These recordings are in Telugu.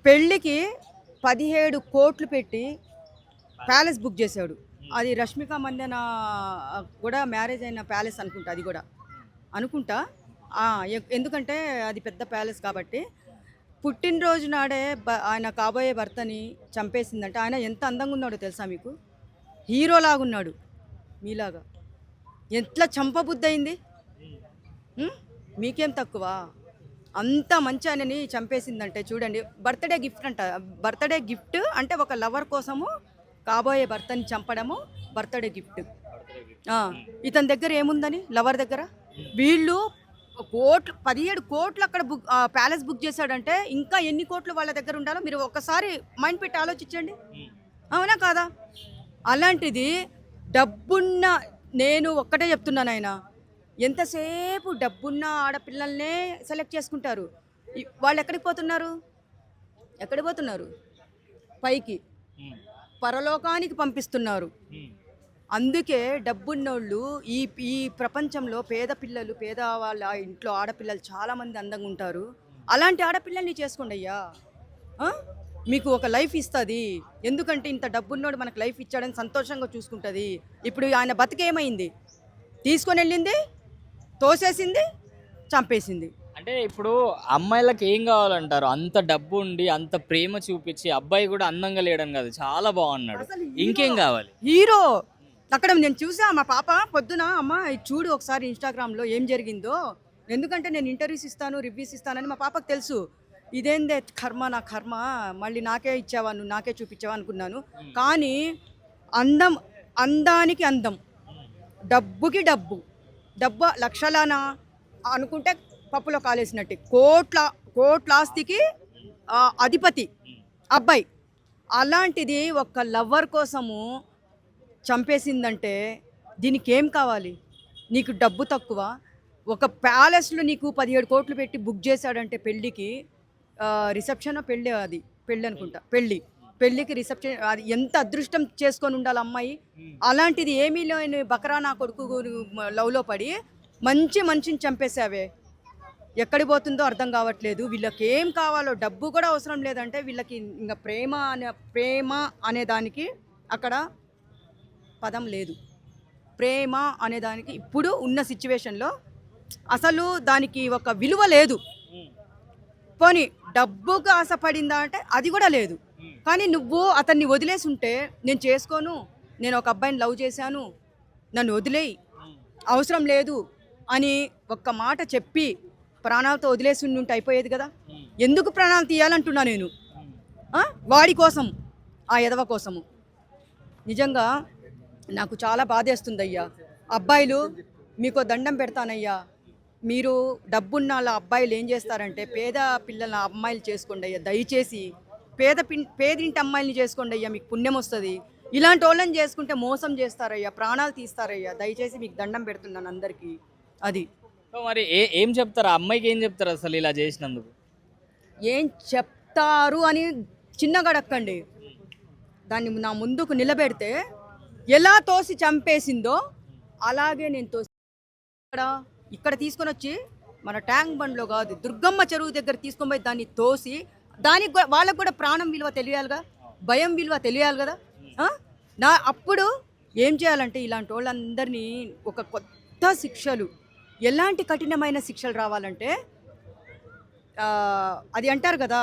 పెళ్ళికి 17 కోట్లు పెట్టి ప్యాలెస్ బుక్ చేశాడు. అది రష్మిక మందన కూడా మ్యారేజ్ అయిన ప్యాలెస్ అనుకుంటా, అది కూడా అనుకుంటా. ఎందుకంటే అది పెద్ద ప్యాలెస్ కాబట్టి. పుట్టినరోజు నాడే ఆయన కాబోయే భర్తని చంపేసిందంటే ఆయన ఎంత అందంగా ఉన్నాడో తెలుసా మీకు? హీరోలాగున్నాడు మీలాగా. ఎట్లా చంపబుద్ధి అయింది? మీకేం తక్కువ? అంత మంచి ఆయనని చంపేసిందంటే చూడండి. బర్త్డే గిఫ్ట్ అంట. బర్త్డే గిఫ్ట్ అంటే ఒక లవర్ కోసము కాబోయే భర్తని చంపడము బర్త్డే గిఫ్ట్. ఇతని దగ్గర ఏముందని లవర్ దగ్గర? వీళ్ళు 17 కోట్లు అక్కడ ప్యాలెస్ బుక్ చేశాడంటే ఇంకా ఎన్ని కోట్లు వాళ్ళ దగ్గర ఉండాలో మీరు ఒక్కసారి మైండ్ పెట్టి ఆలోచించండి. అవునా కాదా? అలాంటిది డబ్బున్న, నేను ఒక్కటే చెప్తున్నాను, ఆయన ఎంతసేపు డబ్బున్న ఆడపిల్లల్నే సెలెక్ట్ చేసుకుంటారు. వాళ్ళు ఎక్కడికి పోతున్నారు? పైకి, పరలోకానికి పంపిస్తున్నారు. అందుకే డబ్బున్నోళ్ళు ఈ ప్రపంచంలో పేద పిల్లలు, పేద వాళ్ళ ఇంట్లో ఆడపిల్లలు చాలామంది అందంగా ఉంటారు. అలాంటి ఆడపిల్లల్ని చేసుకోండి అయ్యా. మీకు ఒక లైఫ్ ఇస్తుంది. ఎందుకంటే ఇంత డబ్బున్నోడు మనకు లైఫ్ ఇచ్చాడని సంతోషంగా చూసుకుంటుంది. ఇప్పుడు ఆయన బతికేమైంది? తీసుకొని వెళ్ళింది, తోసేసింది, చంపేసింది. అంటే ఇప్పుడు అమ్మాయిలకు ఏం కావాలంటారు? అంత డబ్బు ఉండి అంత ప్రేమ చూపించి అబ్బాయి కూడా అందంగా లేడని కాదు, చాలా బాగున్నాడు, ఇంకేం కావాలి? హీరో. అక్కడ నేను చూసా, మా పాప పొద్దున అమ్మ చూడు ఒకసారి ఇన్స్టాగ్రామ్లో ఏం జరిగిందో. ఎందుకంటే నేను ఇంటర్వ్యూస్ ఇస్తాను, రివ్యూస్ ఇస్తానని మా పాపకు తెలుసు. ఇదేందే కర్మ, నా కర్మ, మళ్ళీ నాకే ఇచ్చావా, నువ్వు నాకే చూపించావా అనుకున్నాను. కానీ అందానికి అందం, డబ్బుకి డబ్బు లక్షలానా అనుకుంటే పప్పులో కాలేసినట్టు. కోట్ల ఆస్తికి అధిపతి అబ్బాయి. అలాంటిది ఒక లవ్వర్ కోసము చంపేసిందంటే దీనికి ఏం కావాలి? నీకు డబ్బు తక్కువ? ఒక ప్యాలెస్లో నీకు 17 కోట్లు పెట్టి బుక్ చేశాడంటే పెళ్ళికి, రిసెప్షన్ పెళ్ళి అనుకుంటా, పెళ్ళికి రిసెప్షన్. అది ఎంత అదృష్టం చేసుకొని ఉండాలి అమ్మాయి. అలాంటిది ఏమీ లేని బకరా నా కొడుకు లవ్లో పడి మంచి మనిషిని చంపేసావే. ఎక్కడికి పోతుందో అర్థం కావట్లేదు. వీళ్ళకి ఏం కావాలో డబ్బు కూడా అవసరం లేదంటే వీళ్ళకి ఇంకా ప్రేమ అనే దానికి అక్కడ పదం లేదు. ప్రేమ అనేదానికి ఇప్పుడు ఉన్న సిచ్యువేషన్లో అసలు దానికి ఒక విలువ లేదు. పోనీ డబ్బుకు ఆశపడిందా అంటే అది కూడా లేదు. కానీ నువ్వు అతన్ని వదిలేసి ఉంటే, నేను చేసుకోను, నేను ఒక అబ్బాయిని లవ్ చేశాను, నన్ను వదిలేయి, అవసరం లేదు అని ఒక్క మాట చెప్పి ప్రాణాలతో వదిలేసి ఉంటే అయిపోయేది కదా. ఎందుకు ప్రాణాలు తీయాలంటున్నా నేను? వాడి కోసం, ఆ ఎదవ కోసము. నిజంగా నాకు చాలా బాధేస్తుంది అయ్యా. అబ్బాయిలు మీకు దండం పెడతానయ్యా. మీరు డబ్బున్న వాళ్ళ అబ్బాయిలు ఏం చేస్తారంటే పేద పిల్లల అమ్మాయిలు చేసుకోండి అయ్యా. దయచేసి పేదింటి అమ్మాయిని చేసుకోండి అయ్యా, మీకు పుణ్యం వస్తుంది. ఇలాంటి వాళ్ళని చేసుకుంటే మోసం చేస్తారయ్యా, ప్రాణాలు తీస్తారయ్యా. దయచేసి మీకు దండం పెడుతున్నాను అందరికీ. అది మరి ఏం చెప్తారు అమ్మాయికి? ఏం చెప్తారు అసలు ఇలా చేసినందుకు? ఏం చెప్తారు అని చిన్నగా అడక్కండి. దాన్ని నా ముందుకు నిలబెడితే ఎలా తోసి చంపేసిందో అలాగే నేను తోసి ఇక్కడ తీసుకొని వచ్చి మన ట్యాంక్ బండ్లో కాదు, దుర్గమ్మ చెరువు దగ్గర తీసుకొని పోయి దాన్ని తోసి, దానికి వాళ్ళకు కూడా ప్రాణం విలువ తెలియాలిగా, భయం విలువ తెలియాలి కదా. అప్పుడు ఏం చేయాలంటే ఇలాంటి వాళ్ళందరినీ ఒక కొత్త శిక్షలు, ఎలాంటి కఠినమైన శిక్షలు రావాలంటే, అది అంటారు కదా,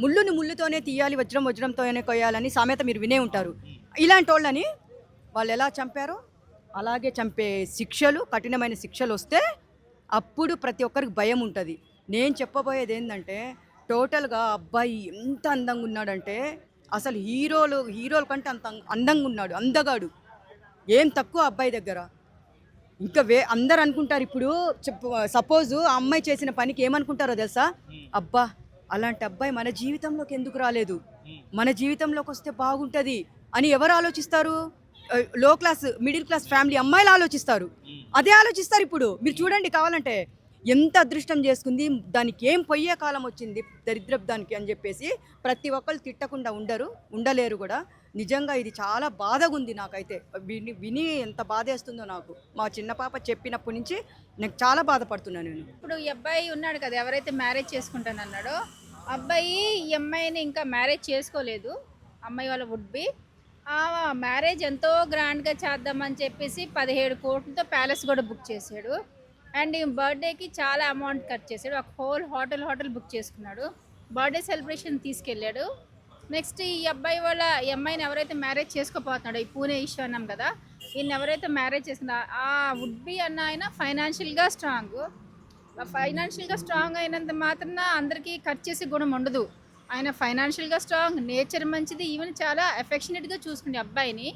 ముళ్ళుని ముళ్ళుతోనే తీయాలి, వజ్రంతోనే కొయ్యాలని సామెత మీరు వినే ఉంటారు. ఇలాంటి వాళ్ళని వాళ్ళు ఎలా చంపారో అలాగే చంపే శిక్షలు, కఠినమైన శిక్షలు వస్తే అప్పుడు ప్రతి ఒక్కరికి భయం ఉంటుంది. నేను చెప్పబోయేది ఏంటంటే, టోటల్గా అబ్బాయి ఎంత అందంగా ఉన్నాడంటే అసలు హీరోల కంటే అంత అందంగా ఉన్నాడు, అందగాడు. ఏం తక్కువ అబ్బాయి దగ్గర. ఇంకా అందరు అనుకుంటారు ఇప్పుడు, సపోజ్ ఆ అమ్మాయి చేసిన పనికి ఏమనుకుంటారో తెలుసా? అబ్బా అలాంటి అబ్బాయి మన జీవితంలోకి ఎందుకు రాలేదు, మన జీవితంలోకి వస్తే బాగుంటుంది అని ఎవరు ఆలోచిస్తారు? లో క్లాస్, మిడిల్ క్లాస్ ఫ్యామిలీ అమ్మాయిలు ఆలోచిస్తారు. అదే ఆలోచిస్తారు ఇప్పుడు. మీరు చూడండి కావాలంటే ఎంత అదృష్టం చేసుకుంది, దానికి ఏం పొయ్యే కాలం వచ్చింది దరిద్రపు దానికి అని చెప్పేసి ప్రతి ఒక్కరు తిట్టకుండా ఉండలేరు కూడా. నిజంగా ఇది చాలా బాధగా ఉంది నాకైతే. విని ఎంత బాధేస్తుందో నాకు. మా చిన్న పాప చెప్పినప్పటి నుంచి నాకు చాలా బాధపడుతున్నాను నేను. ఇప్పుడు ఈ అబ్బాయి ఉన్నాడు కదా, ఎవరైతే మ్యారేజ్ చేసుకుంటానన్నాడో అబ్బాయి ఈ అమ్మాయిని ఇంకా మ్యారేజ్ చేసుకోలేదు. అమ్మాయి వాళ్ళ వుడ్ బి ఆ మ్యారేజ్ ఎంతో గ్రాండ్గా చేద్దామని చెప్పేసి 17 కోట్లతో ప్యాలెస్ కూడా బుక్ చేశాడు. అండ్ ఈ బర్త్డేకి చాలా అమౌంట్ ఖర్చు చేశాడు. ఒక హోటల్ బుక్ చేసుకున్నాడు. బర్త్డే సెలబ్రేషన్ తీసుకెళ్ళాడు. నెక్స్ట్ ఈ అమ్మాయిని ఎవరైతే మ్యారేజ్ చేసుకోపోతున్నాడో, ఈ పూణే ఇష్యూ అన్నాం కదా, ఈయన ఎవరైతే మ్యారేజ్ చేసిన ఆ వుడ్ బి అన్న ఆయన ఫైనాన్షియల్గా స్ట్రాంగ్ అయినంత మాత్రాన అందరికీ ఖర్చు చేసే గుణం ఉండదు. ఆయన ఫైనాన్షియల్గా స్ట్రాంగ్, నేచర్ మంచిది, ఈవెన్ చాలా ఎఫెక్షనేట్గా చూసుకునే అబ్బాయిని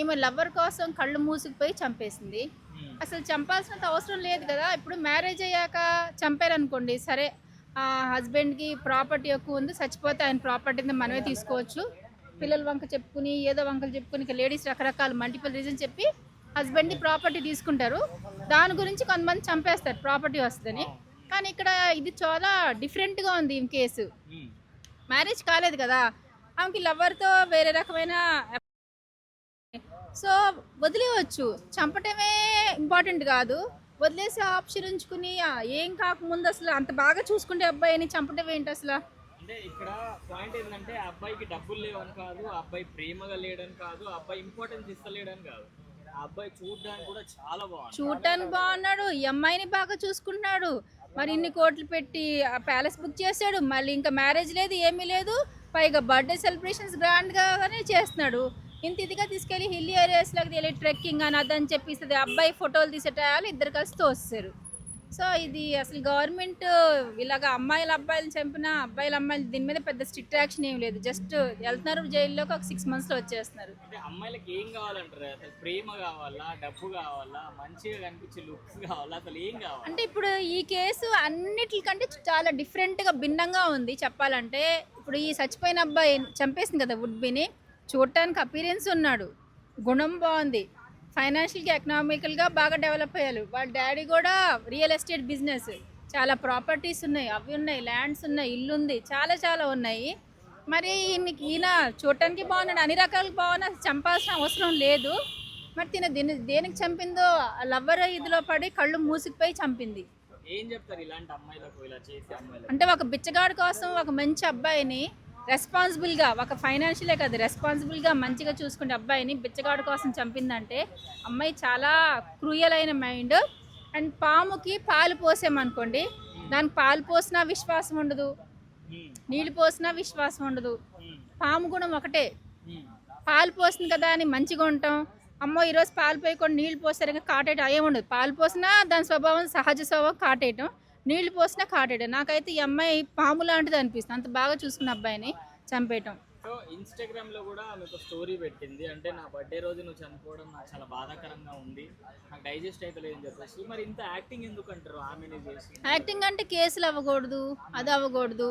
ఈమె లవ్వర్ కోసం కళ్ళు మూసుకుపోయి చంపేసింది. అసలు చంపాల్సినంత అవసరం లేదు కదా. ఇప్పుడు మ్యారేజ్ అయ్యాక చంపారనుకోండి, సరే హస్బెండ్కి ప్రాపర్టీ ఎక్కువ ఉంది, చచ్చిపోతే ఆయన ప్రాపర్టీ మనమే తీసుకోవచ్చు, పిల్లల వంక చెప్పుకుని ఏదో వంకలు చెప్పుకుని ఇక లేడీస్ రకరకాల మల్టిపుల్ రీజన్ చెప్పి హస్బెండ్ని ప్రాపర్టీ తీసుకుంటారు. దాని గురించి కొంతమంది చంపేస్తారు ప్రాపర్టీ వస్తుందని. కానీ ఇక్కడ ఇది చాలా డిఫరెంట్గా ఉంది ఈ కేసు. మ్యారేజ్ కాలేదు కదా, ఆమెకి లవర్తో వేరే రకమైన, సో వదిలేయవచ్చు. చంపటమే ఇంపార్టెంట్ కాదు, వదిలేసే ఆప్షన్ ఉంచుకుని ఏం కాకముందు అసలు అంత బాగా చూసుకుంటే అబ్బాయిని చంపటం ఏంటి అసలు? అంటే ఇక్కడ పాయింట్ ఏంటంటే అబ్బాయికి డబ్బులు లేవని కాదు, అబ్బాయి ప్రేమగా లేడని కాదు, అబ్బాయి ఇంపార్టెన్స్ ఇస్తలేడని కాదు, ఆ అబ్బాయి చూడడానికి కూడా చాలా బాగుంది. చూడటానికి బాగున్నాడు, ఈ అమ్మాయిని బాగా చూసుకుంటున్నాడు, మరి ఇన్ని కోట్లు పెట్టి ప్యాలెస్ బుక్ చేశాడు, మళ్ళీ ఇంకా మ్యారేజ్ లేదు ఏమీ లేదు, పైగా బర్త్డే సెలబ్రేషన్స్ గ్రాండ్గానే చేస్తున్నాడు. ఇంత ఇదిగా తీసుకెళ్ళి హిల్ ఏరియాస్లోకి వెళ్ళి ట్రెక్కింగ్ అని అదని చెప్పిస్తుంది. అబ్బాయి ఫోటోలు తీసేటాలు ఇద్దరు కలిసి తోస్తారు. సో ఇది అసలు గవర్నమెంట్ ఇలాగ అబ్బాయిలు చంపిన అమ్మాయిలు దీని మీద పెద్ద స్ట్రిక్ట్ యాక్షన్ ఏం లేదు. జస్ట్ వెళ్తున్నారు జైల్లోకి, ఒక 6 monthsలో వచ్చేస్తున్నారు. అంటే అమ్మాయిలకి ఏం కావాలంటారు? అసలు ప్రేమ కావాలా, డబ్బు కావాలా, మంచిగా కనిపించే లుక్స్ కావాలా, అసలు ఏం కావాలి? అంటే ఇప్పుడు ఈ కేసు అన్నిటికంటే చాలా డిఫరెంట్గా భిన్నంగా ఉంది చెప్పాలంటే. ఇప్పుడు ఈ చచ్చిపోయిన అబ్బాయి చంపేసింది కదా వుడ్ బిని, చూడటానికి అపీరియన్స్ ఉన్నాడు, గుణం బాగుంది, ఫైనాన్షియల్గా ఎకనామికల్గా బాగా డెవలప్ అయ్యారు. వాళ్ళ డాడీ కూడా రియల్ ఎస్టేట్ బిజినెస్, చాలా ప్రాపర్టీస్ ఉన్నాయి, అవి ఉన్నాయి, ల్యాండ్స్ ఉన్నాయి, ఇల్లు ఉంది, చాలా ఉన్నాయి. మరి ఈయన చూడటానికి బాగున్నాడు, అన్ని రకాలుగా బాగున్నా, చంపాల్సిన అవసరం లేదు. మరి దేనికి చంపిందో లవ్వర్ ఇదిలో పడి కళ్ళు మూసుకుపోయి చంపింది. ఏం చెప్తారు ఇలాంటి అమ్మాయిలకు, ఇలా చేసే అమ్మాయిలకు? అంటే ఒక బిచ్చగాడి కోసం ఒక మంచి అబ్బాయిని రెస్పాన్సిబుల్గా, ఒక ఫైనాన్షియలే కాదు రెస్పాన్సిబుల్గా మంచిగా చూసుకునే అబ్బాయిని బిచ్చగాడి కోసం చంపిందంటే అమ్మాయి చాలా క్రూయల్ అయిన మైండ్. అండ్ పాముకి పాలు పోసామనుకోండి, దానికి పాలు పోసినా విశ్వాసం ఉండదు, నీళ్ళు పోసినా విశ్వాసం ఉండదు. పాము గుణం ఒకటే, పాలు పోసింది కదా అని మంచిగా ఉంటాం, అమ్మో ఈరోజు పాలు పోయకుండా నీళ్ళు పోసారు కాటేయటం ఏముండదు. పాలు పోసినా దాని స్వభావం సహజ స్వభావం కాటేయటం, నీళ్లు పోసినా కాటేయడం. నాకైతే ఈ అమ్మాయి పాము లాంటిది అనిపిస్తుంది, అంత బాగా చూసుకున్న అబ్బాయిని చంపేయటం. సో ఇన్స్టాగ్రామ్లో కూడా మీకు స్టోరీ పెట్టింది, అంటే నా బర్త్డే రోజు నువ్వు చనిపోవడం నాకు చాలా బాధాకరంగా ఉంది, నాకు డైజెస్ట్ అవుతలేదు అని చెప్పేసి. మరి ఇంత యాక్టింగ్ ఎందుకు అంటారు ఆమెనే చేసి? యాక్టింగ్ అంటే కేసులు అవ్వకూడదు, అది అవ్వకూడదు.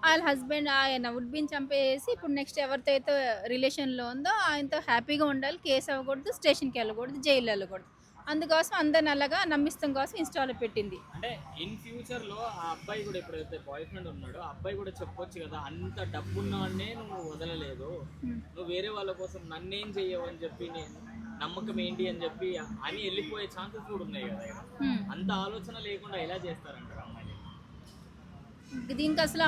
వాళ్ళ హస్బెండ్ ఆయన వుడ్ బిన్ చంపేసి ఇప్పుడు నెక్స్ట్ ఎవరితో అయితే రిలేషన్లో ఉందో ఆయనతో హ్యాపీగా ఉండాలి, కేసు అవ్వకూడదు, స్టేషన్కి వెళ్ళకూడదు, జైలు వెళ్ళకూడదు. అందుకోసం అందరిని అలాగా నమ్మిస్తాం కోసం ఇన్స్టాలో పెట్టింది. అంటే ఇన్ ఫ్యూచర్ లో ఆ అబ్బాయి కూడా ఎప్పుడైతే బాయ్ ఫ్రెండ్ ఉన్నాడో ఆ అబ్బాయి కూడా చెప్పొచ్చు కదా, అంత డబ్బున్నానే నువ్వు వదలలేదు, నువ్వు వేరే వాళ్ళ కోసం నన్నేం చెయ్యవు అని చెప్పి, నేను నమ్మకం ఏంటి అని చెప్పి అని వెళ్ళిపోయే ఛాన్సెస్ కూడా ఉన్నాయి కదా. అంత ఆలోచన లేకుండా ఎలా చేస్తారంటారు అమ్మాయి? దీనికి అసలు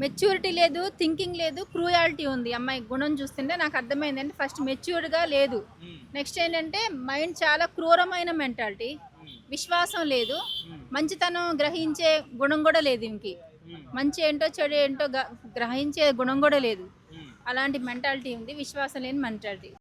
మెచ్యూరిటీ లేదు, థింకింగ్ లేదు, క్రూయాలిటీ ఉంది. అమ్మాయి గుణం చూస్తుంటే నాకు అర్థమైంది అంటే ఫస్ట్ మెచ్యూర్డ్గా లేదు, నెక్స్ట్ ఏంటంటే మైండ్ చాలా క్రూరమైన మెంటాలిటీ, విశ్వాసం లేదు, మంచితనం గ్రహించే గుణం కూడా లేదు, ఇంకి మంచి ఏంటో చెడు ఏంటో గ్రహించే గుణం కూడా లేదు. అలాంటి మెంటాలిటీ ఉంది, విశ్వాసం లేని మెంటాలిటీ.